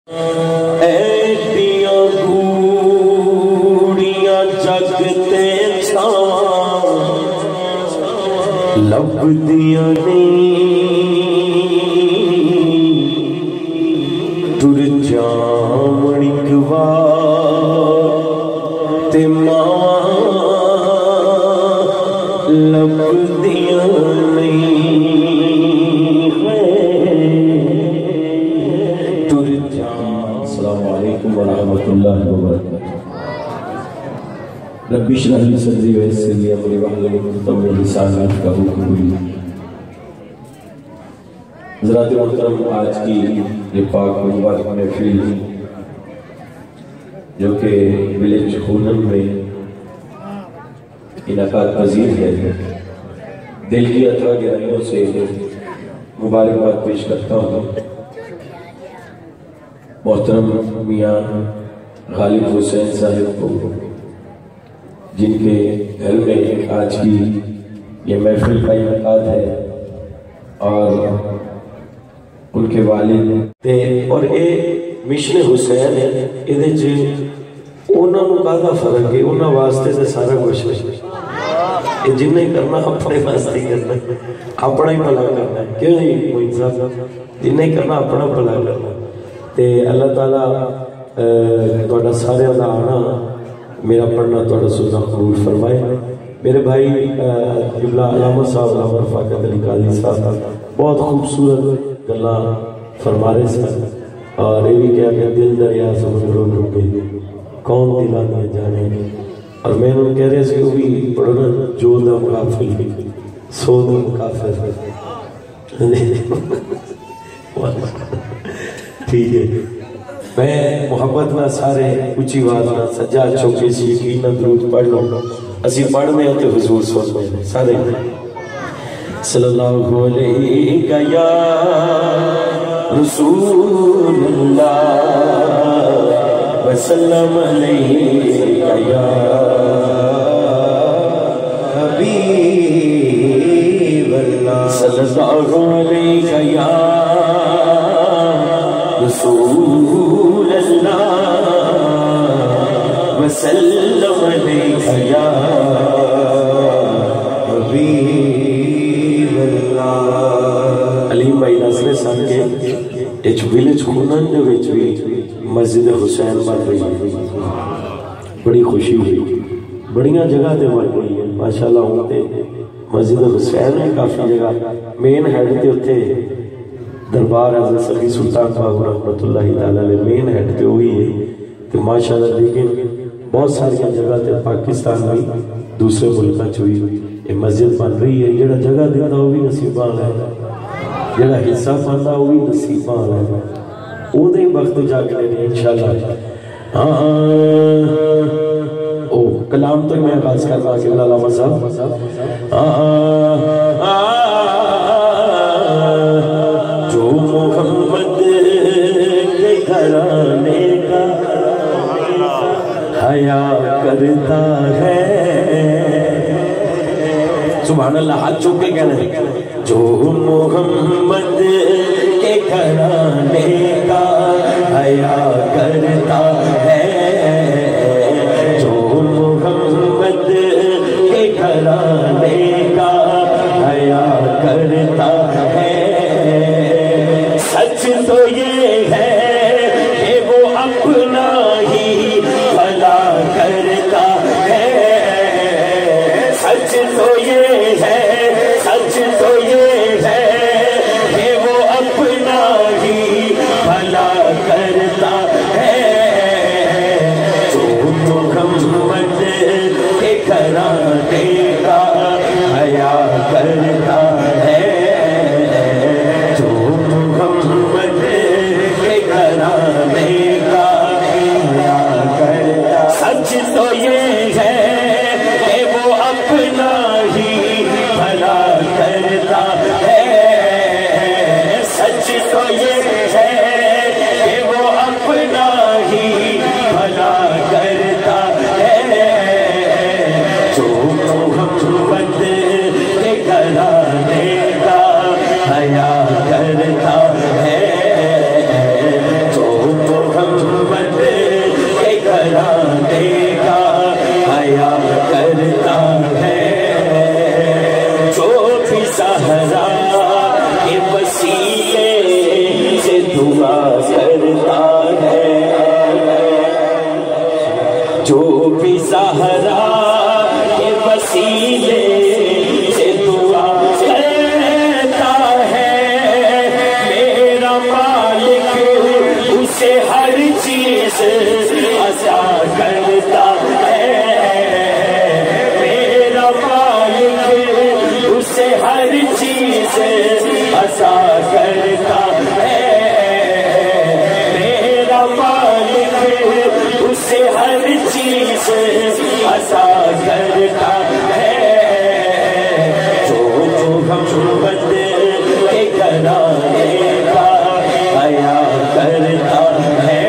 ایڈیاں گوڑیاں جگتے چھاواں لبدیاں نہیں تر جامنی گوار تے ماواں لبدیاں ورحمۃ اللہ وبرکاتہ۔ رب اشرح لی صدری ویسر لی امری واحلل عقدۃ من لسانی یفقہوا قولی۔ حضرات محترم، آج کی یہ پاک و مبارک محفل جو کہ ولیج خونم میں انعقاد پذیر ہے، دل کی اطراء گہرائیوں سے مبارکباد پیش کرتا ہوں محترم میاں غالب حسین صاحب کو، جن کے گھر میں آج کی یہ محفل کا انعقاد ہے، اور ان کے والد اور اے مشن حسین ہے، ادھے جے انہوں نے کہا فرق ہے، انہوں واسطے سے سارا کچھ ہے، جن نہیں کرنا اپنے واسطے کرنا، اپنا ہی بھلا کرنا ہے، کیوں نہیں کوئی انسان جن نہیں کرنا اپنا بھلا کرنا ہے۔ تے اللہ تعالیٰ توڑا سارے اللہ آنا میرا پڑھنا توڑا سوزہ قبول فرمائے۔ میرے بھائی قبلہ علامہ صاحب علامہ رفاقت علی قاضی صاحب بہت خوبصورت گلہ فرما رہے سے، اور یہ بھی کیا کہ دل دریا سمندروں ڈوبے کون دلانے جانے، اور میں انہوں کہہ رہے سے وہ بھی پڑھنا جو دا مقافل سو دا مقافل ٹھیک ہے۔ میں محبت نہ سارے اچھی آواز نہ سجاد چوکے سے یقین نہ درود پڑھ لوں، اسی پڑھنے ہوتے حضور سننے سارے صلی اللہ علیہ یا رسول اللہ وسلم علیہ یا حبیب اللہ صلی اللہ علیہ یا رسول اللہ وسلم علیہ یا حبیب اللہ۔ علیم بھائی ناصر صاحب کے ایچ ویلیج خونن جو ویچ بھی مسجد حسین بن رہی ہے، بڑی خوشی ہوئی، بڑیاں جگہ دے بن رہی ہے ماشاءاللہ ہوتے مسجد حسین میں کافی جگہ مین ہیڈ تے ہوتے دربار حضرت سخی سلطان باہو رحمت اللہ تعالیٰ علیہ مین ہیڈ پہ ہوئی ہے کہ ماشاءاللہ، لیکن بہت ساری جگہ تے پاکستان میں دوسرے ملکہ چوئی یہ مسجد بن رہی ہے، جڑا جگہ دیتا وہ بھی نصیبان ہے، جڑا حصہ پاندہ وہ بھی نصیبان ہے، وہ دیں وقت جاگنے نے انشاءاللہ۔ کلام تک میں آغاز کرنا کہ علامہ صاحب جو محمد کے گھرانے کا حیا کرتا ہے، سبحان اللہ، ہاتھ چوک کے کہنا ہے، جو محمد کے گھرانے کا حیا کرتا ہے، جو محمد کے گھرانے کا حیا کرتا ہے، سچ تو یہ ہے کہ وہ اپنا ہی بھلا کرتا ہے، سچ تو یہ ہے، سچ تو یہ ہے کہ وہ اپنا ہی بھلا کرتا ہے، کرتا ہے، جو بھی زہرا کے وسیلے سے دعا کرتا ہے، میرا مالک اسے ہر چیز عطا کرتا ہے، میرا مالک اسے ہر چیز عطا کرتا ہے، میرا مالک اسے ہر چیز عطا کرتا ہے، جو ہم بندے کے گھرانے کا حیا کرتا ہے،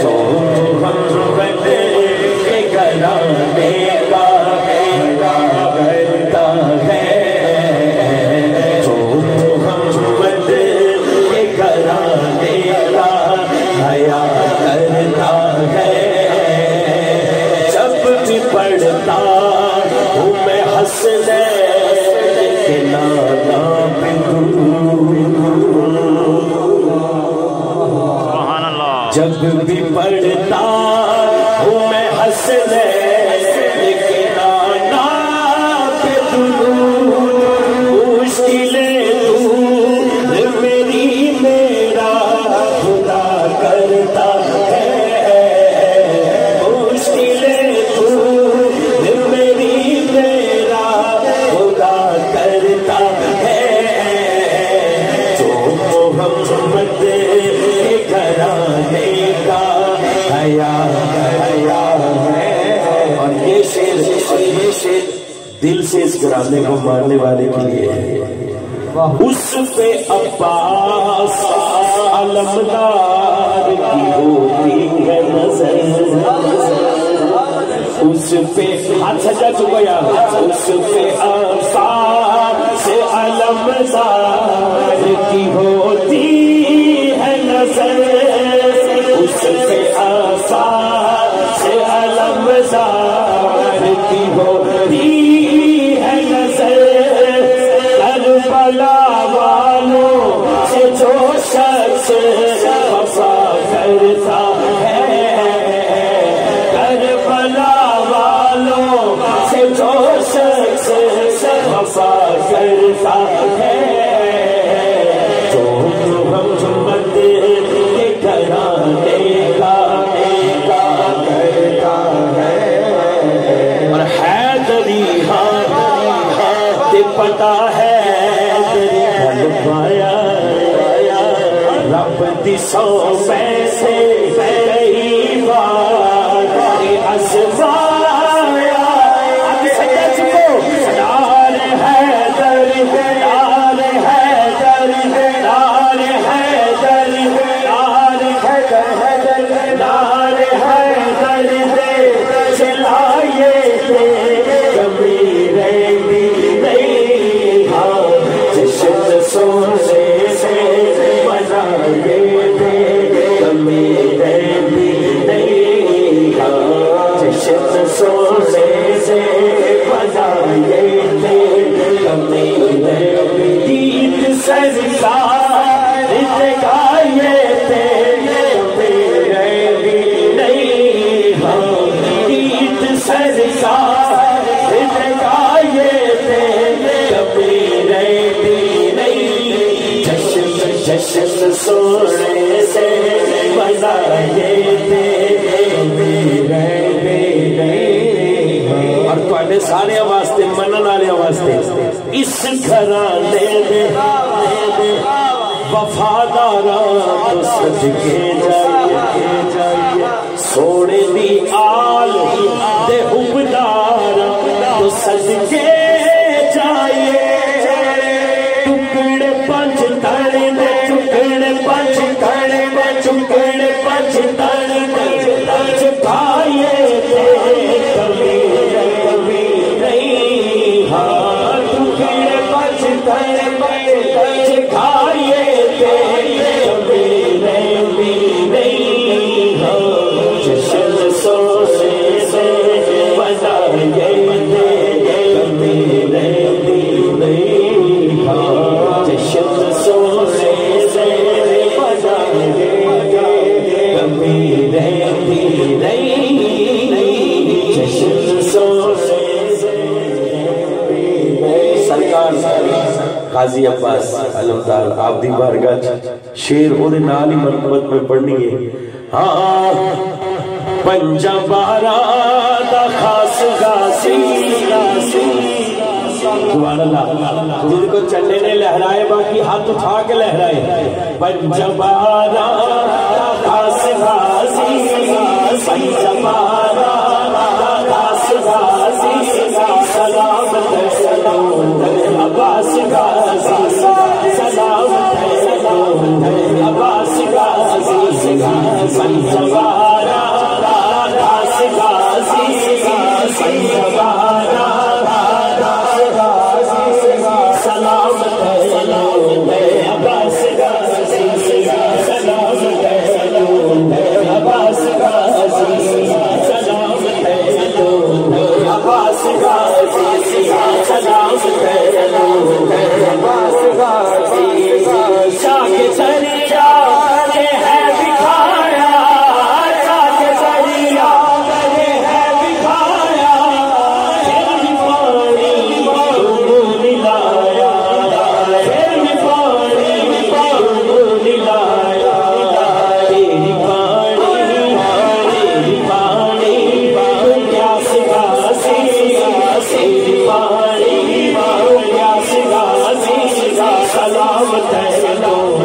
جو ہم بندے کے گھرانے کا حیا کرتا ہے، جو ہم بندے کے گھرانے کا حیا کرتا ہے، جب بھی پڑھتا ہوں میں حسنین کے نام پہ جب بھی پڑھتا ہوں میں حسنین کے نام پہ مشکلیں دور میری میرا خدا کرتا ہے، مشکلیں دور میری میرا خدا کرتا ہے، جو محمد کے گھرانے کا حیا ہے، اور یہ شعر دل سے اس گھرانے کو ماننے والے کے لیے ہے، اس پہ عباس علمدار کی ہوتی ہے نظر، اس پہ ہاتھ سجا چکا یا اس پہ عباس علمدار کی ہوتی ہے نظر، اس پہ عباس علمدار کی ہوتی ہے نظر، کربلا والوں سے جو شخص وفا کرتا ہے، کربلا والوں سے جو شخص وفا کرتا ہے، جو محمد کے گھرانے کا کرتا ہے، اور حیدری پتا ہے رب دی سو پیسے کئی بار ازمایا، لال حیدر لال حیدر لال حیدر لال حیدر لال حیدر دے چلائے کبھی رہتی نہیں، جشن سونے سے بنائے کبھی رہتی نہیں، جشن سونے سے بنائے کبھی رہتی، گیت سرکار گائے تھے کبھی رہتی نہیں، گیت سرکار گائے تھے کبھی رہتی نہیں، جشن سونے سے بنائے تھے کبھی رہتی نہیں، اور تواڈے سارے واسطے منن والے واسطے اس گھرانے دے وفاداراں تو صدقے جائیے، سونے دی آل دے حبدار تو صدقے جائیے، ٹکڑے پنج تڑے دے ٹکڑے پنج تڑے دے ٹکڑے پنج تڑے دے چکائیے کبھی نہیں، ہاں ٹکڑے پنج تڑے دے چکائیے کبھی نہیں، جشن سونے سے بنائے کبھی نہیں، جشن سونے سے بنائے قاضی عباس علمدار آپ دی بارگاہ شیر اور نالی مرتبت میں پڑھنی ہے ہاں پنجا بارہ دا خاص غازی سبحان اللہ جن کو چلے نے لہرائے باقی ہاتھ اٹھا کے لہرائے پنجا بارہ دا خاص غازی پنجا بارہ دا خاص غازی سلامت ہے سلام عباس غازی سلامت ہے سلام عباس غازی پنجا بارہ خاص غازی پنجا بارہ سلامت ہے سلام عباس غازی سلامت ہے سلام عباس غازی سلامت ہے سلام عباس غازی سلامت ہے سلام عباس غازی شاہ کے سریا کے ہے بکھایا شاہ کے سریا کے ہے بکھایا تیری پانی بول لایا تیری پانی بول لایا تیری پانی پیاس غازی تیری پانی پیاس غازی سلامت ہے سلام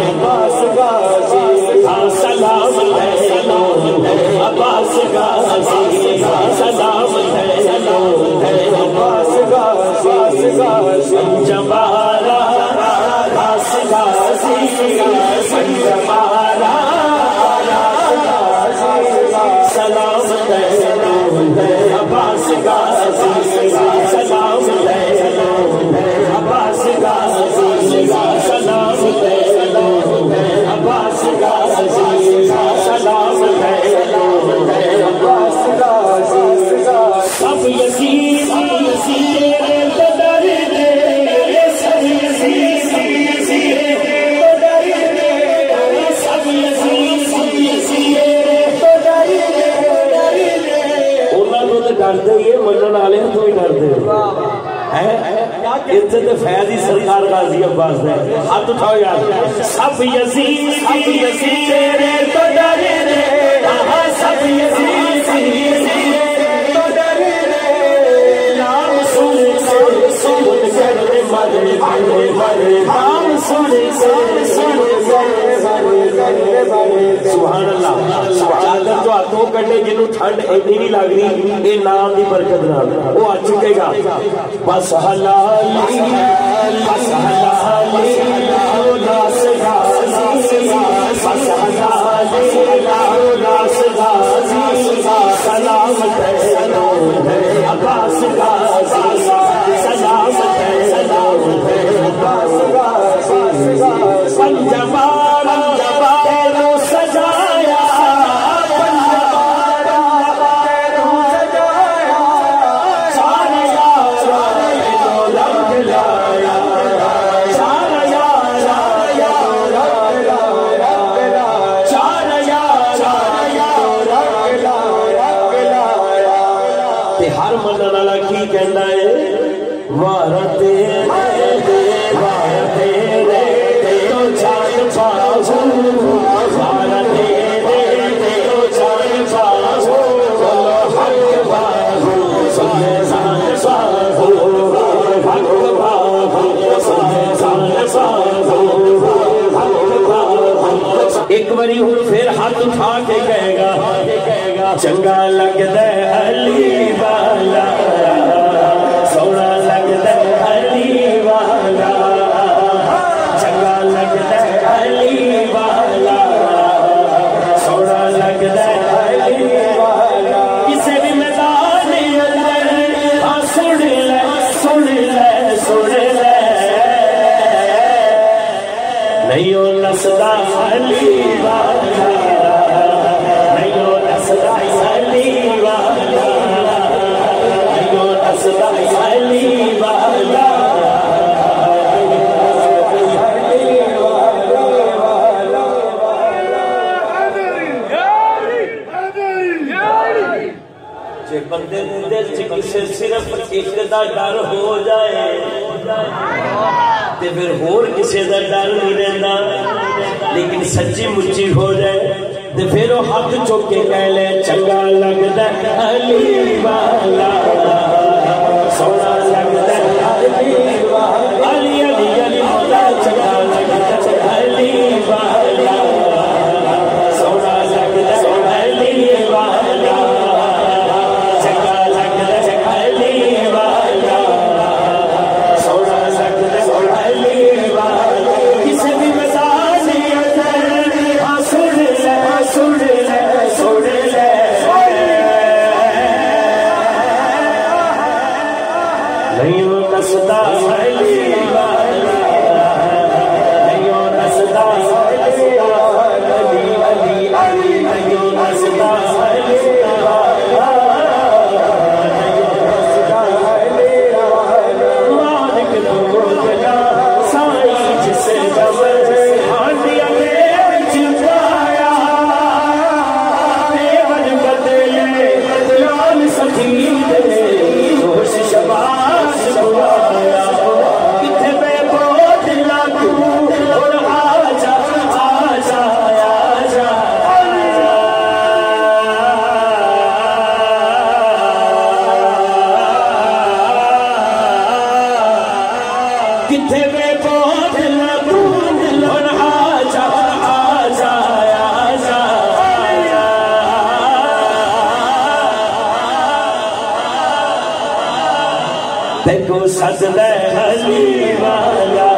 عباس غازی سلامت ہے سلام عباس غازی سلامت ہے سلام عباس غازی پنجا بارہ خاص غازی پنجا بارہ سلامت ہے سلام عباس غازی سلامت ہے سلام عباس غازی سلامت ہے سلام عباس غازی سلامت ہے سلام عباس غازی سب یزید تیرے تو ڈر دے سب یزید تیرے تو ڈر دے سب یزید تیرے تو ڈر دے انہاں تو ڈر دے یہ منن والے تو ہی ڈر دے اتنے تو فیضی سرکار غازی عباس نے ہاتھ اٹھاؤ یار سب یزید تیرے تو ڈر دے سب یزید تیرے تو ڈر دے نام سن کر مر نام سن سبحان اللہ چادر جو ہاتھوں کٹے جنہوں ٹھنڈ ایڈی نہیں لگ رہی یہ نام دی برکت نال وہ آ چکے گا بس حلالی بس حلالی لاس غازی بس حلالی لاس غازی سلامت ہے سلام عباس غازی سلامت ہے سلام عباس غازی پنجا بارہ تیرو سجایا پنجا بارہ تیرو سجایا چار یارو رنگ لایا چار یارو رنگ لایا چار یارو رنگ لایا تے ہر منن والا کی کہندا ہے وار تیرے وار تیرے تو جان پاؤ وار تیرے تو جان پاؤ حق باہو سبحان باہو حق باہو سبحان باہو حق باہو ایک باری ہوں پھر ہاتھ اٹھا کے کہے گا چنگا لگدا ہے علی والا سونا لگدا ہے علی والا چنگا لگدا ہے علی والا سونا لگدا ہے علی والا کسے بھی میدان اندر ہاں سن لے سن لے سن لے نہیں ہو نسدا علی والا نہیں ہو نسدا علی والا نہیں ہو نسدا علی والا جے بندے دل چ کسے صرف ایک دا ڈر ہو جائے تے پھر ہور کسے دا ڈر نہیں رہندا لیکن سچی مچی ہو جائے تے پھر وہ ہاتھ چوک کے کہہ لے چنگا لگدا علی والا سونا لگدا علی والا علی علی علی مولا چنگا لگدا علی والا سونا لگدا علی والا چنگا لگدا علی والا سونا لگدا علی والا کسے بھی مثال نہیں ہاں سن لے سن لے سن لے نہیں نسدا علی والا نہیں نسدا علی علی علی علی نہیں نسدا علی والا نہیں نسدا علی والا مالک تو بلا سائیں جسے جبر ہانڈیا میں چپایا بے بن بدلے لال سفید ہوش شباش بلایا کتھے بے بہت لاگو اور آجا آجا آجا کتھے بے بہت لاگو اور آجا آجا آجا دیکھو سجدہ علی والا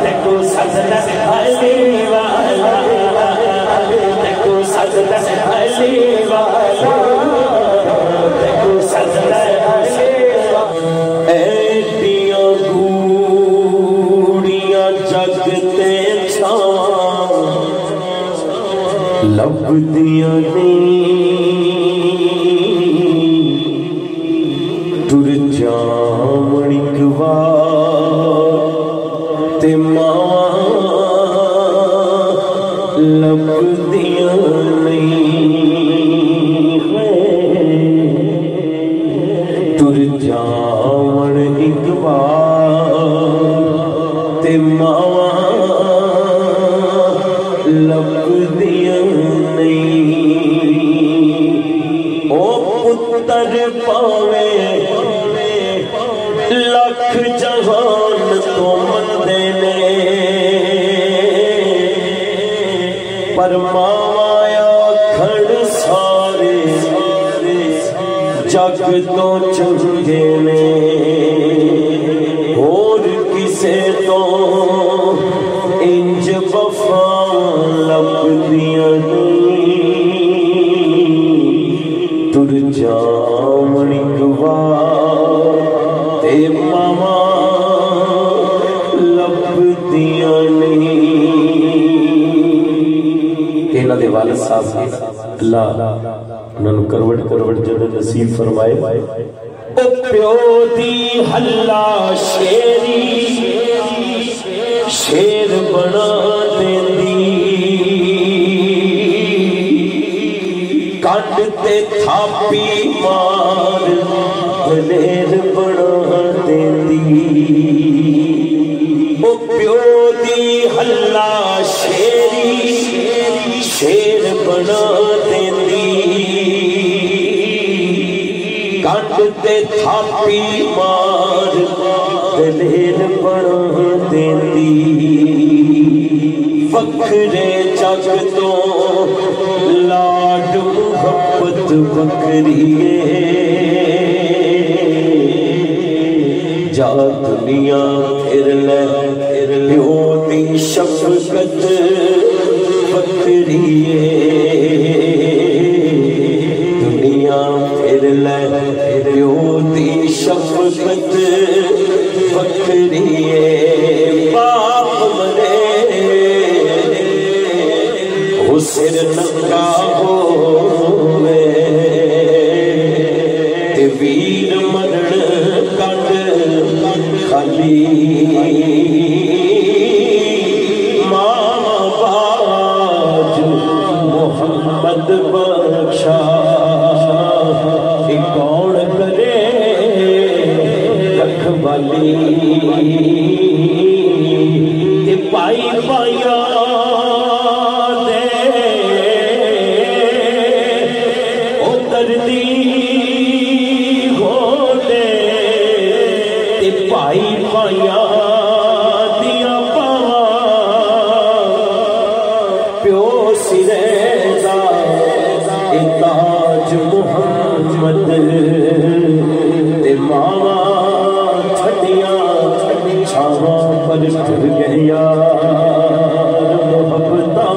دیکھو سجدہ علی والا دیکھو سجدہ علی والا دیکھو سجدہ علی والا ایڈیاں گوڑیاں جگتے چھاواں لبدیاں تر جامنی گوا تے ماں لبدیاں نہیں تر جامنی گوا تے ماں لبدیاں نہیں او پتر پاوے لکھ جہان تو مندے نے پر مایا کھڑ سارے جگ تو چنگے نے اور کسے تو انج وفا لبدیاں تر جامنی گوا تے ماما لبدیاں نہیں انہاں دے والد صاحب اللہ انہاں نوں کروڑ کروڑ جنت نصیب فرمائے او پیو دی ہلا شیری شیر بنا دیندی کٹ تے تھاپی مار دلیر بنا دیندی او پیو دی ہلا شیری شیر بنا دیندی کٹ تے تھاپی مار دلیر بنا دیندی وکھرے جگ تو لاڈ محبت وکھریے جا دنیا پھر لے پیو دی شفقت وکھریے دنیا پھر لے پیو دی شفقت وکھریے باپ مرے وہ سر ننگا ہوئے تے ویر مرن کٹ خالی ماں باج محمد بخشا کون کرے رکھوالی سرے دا تاج محمد تے ماوا چھٹیاں چھاواں پر ٹر گیا محبتاں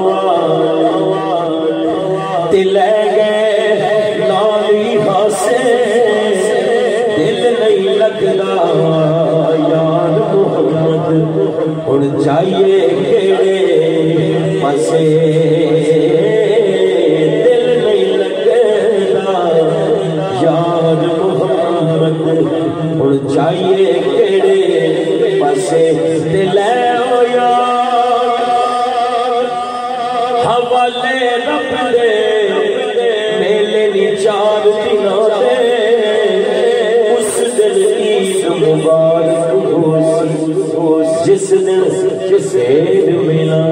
تے لے گئے نالی ہاسے دل نہیں لگدا یار محمد ہن جائیے کیڑے پاسے دل نہیں لگدا یار محمد ہن جائیے کیڑے پاسے تے لے او یار حوالے رب دے میلے نی چار دنوں دے اس دن عید مبارک ہو جس دن سیر ملا